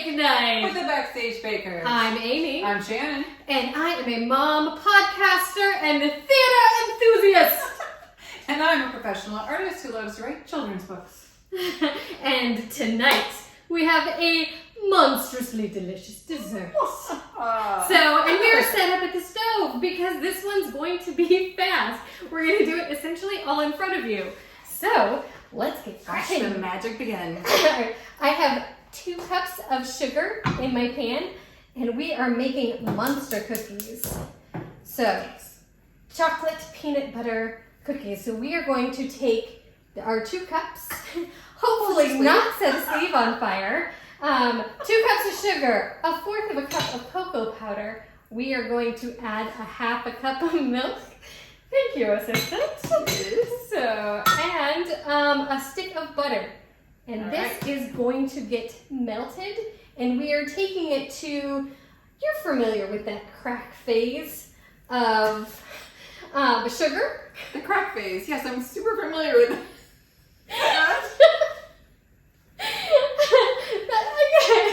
Bakenight with the Backstage Bakers. I'm Amy. I'm Shannon. And I am a mom, podcaster, and a theater enthusiast. And I'm a professional artist who loves to write children's books. And tonight we have a monstrously delicious dessert. And we are set up at the stove because this one's going to be fast. We're going to do it essentially all in front of you. So let's get cracking. The magic begins. I have 2 cups of sugar in my pan, and we are making monster cookies. So, chocolate peanut butter cookies. So we are going to take our 2 cups, hopefully not set a sleeve on fire, 2 cups of sugar, 1/4 of a cup of cocoa powder. We are going to add 1/2 cup of milk. Thank you, assistant. So, and a stick of butter. And this is going to get melted, and we are taking it to, you're familiar with that crack phase of sugar? The crack phase, yes, I'm super familiar with it.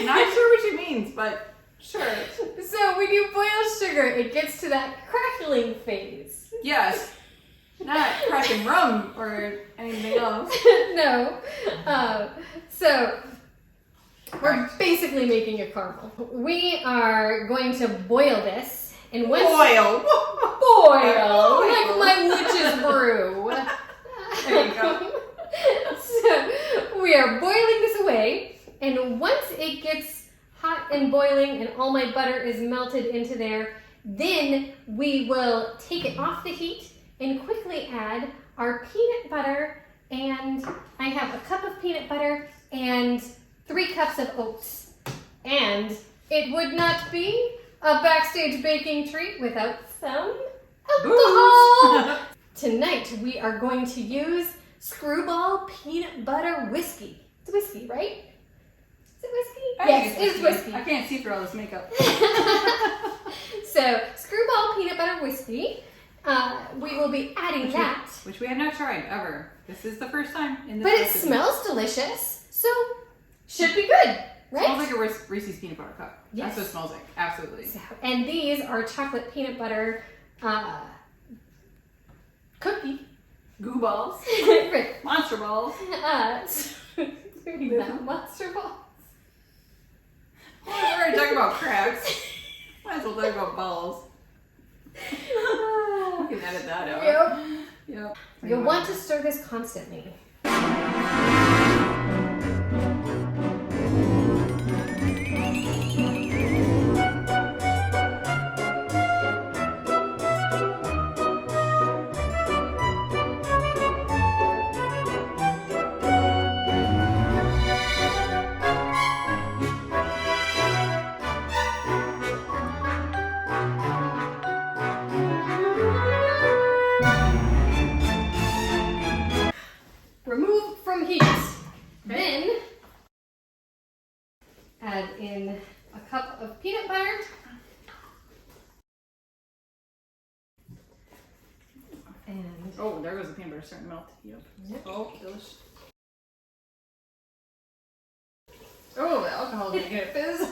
Not sure what she means, but sure. So when you boil sugar, it gets to that crackling phase. Yes. Not cracking rum or anything else. No. So we're basically making a caramel. We are going to boil this. And once Boil! Like my witch's brew. There you go. So we are boiling this away, and once it gets hot and boiling and all my butter is melted into there, then we will take it off the heat and quickly add our peanut butter, and I have 1 cup of peanut butter and 3 cups of oats. And it would not be a Backstage baking treat without some alcohol. Tonight we are going to use Skrewball peanut butter whiskey. It's whiskey, right? Is it whiskey? Yes, it's whiskey. I can't see through all this makeup. So, Skrewball peanut butter whiskey. We will be adding that. Which we have not tried ever. This is the first time in this But recipe. it smells delicious, so should be good, right? It smells like a Reese's peanut butter cup. Yes. That's what it smells like. Absolutely. So, and these are chocolate peanut butter cookie. Goo balls. Monster balls. Monster balls. Well, we're already talking about cracks. Might as well talk about balls. You can edit that out. Yep. You'll want to stir this constantly. Remove from heat. Then add in 1 cup of peanut butter. And oh, there goes the peanut butter starting to melt. Yep. Oh, delicious. Oh, the alcohol is making it fizz.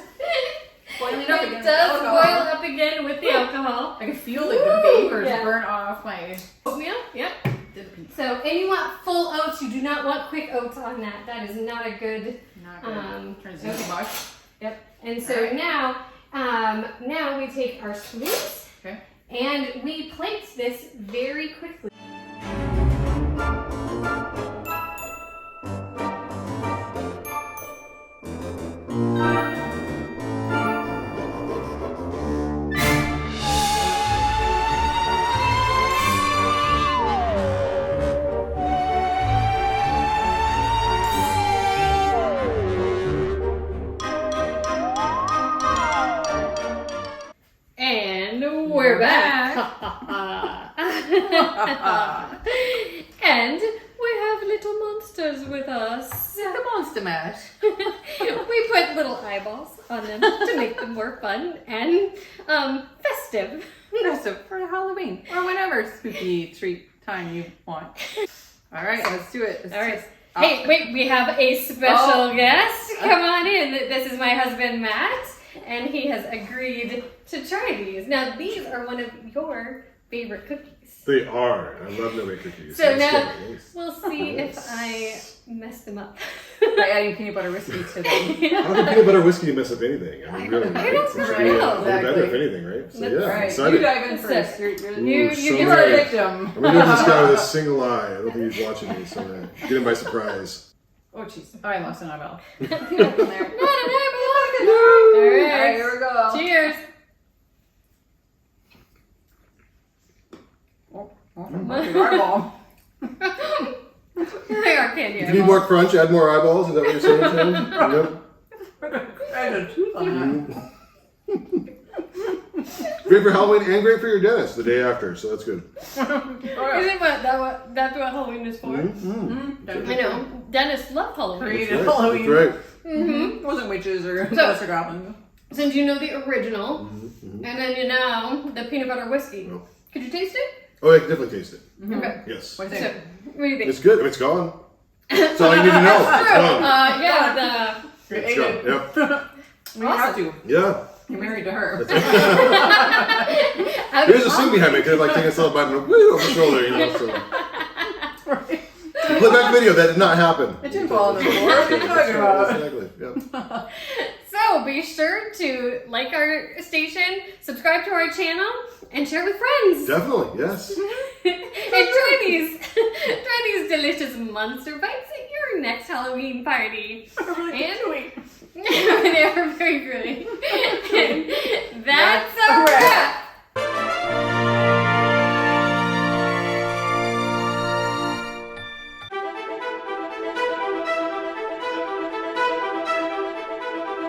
Boiling up again. It does boil up again with the alcohol. I can feel like the vapors burn off my oatmeal. Yep. So, and you want full oats. You do not want quick oats on that. That is not a good. Not good. Turns into mush. Yep. And so now we take our sweets. Okay. And we plate this very quickly. We're back. And we have little monsters with us. The monster mash. We put little eyeballs on them to make them more fun and festive. Festive for Halloween or whatever spooky treat time you want. All right, let's do it. All right. Hey, wait, we have a special guest come on in. This is my husband, Matt, and he has agreed to try these. Now, these are one of your favorite cookies. They are. I love no-bake cookies. So now, Nice. we'll see if I mess them up. By adding peanut butter whiskey to them. I don't think peanut butter whiskey mess up anything. I mean, really. I Right? don't It should know. be Exactly. better, if anything, right? So, That's yeah, I'm Right, you excited. dive in So, first. You're You so get a many. victim. I'm gonna go to this guy with a single eye. I don't think he's watching me, so get him by surprise. Oh, jeez. Oh, I lost an eyeball. Not an All eyeball. All right, right. here we go. Cheers. Eyeball. They are candy If you need more crunch, add more eyeballs. Is that what you're saying, Tim? Yep. I had a tooth on that. Great for Halloween and great for your dentist the day after, so that's good. Isn't that's what Halloween is for? Mm-hmm. I know. Dentists love Halloween. Created That's right. Halloween. That's right. Mm-hmm. It wasn't witches or So- ghosts or goblins. Since you know the original, Mm-hmm. and then you know the peanut butter whiskey, No. could you taste it? Oh, I can definitely taste it. Okay. Yes. What do you So, think? what do you think? It's good. It's gone. That's all you need to know. It's gone. Yeah, It's gone. Yep. We have to. Yeah. You're married to her. There's a scene behind me. Could have like taken a little bite and woo over the shoulder, you know. So. Right. Play back video. That did not happen. It didn't fall on the floor. What are you talking about? Exactly. Yep. So be sure to like our station, subscribe to our channel, and share with friends. Definitely. Yes. And try these delicious monster bites at your next Halloween party. And they are very good.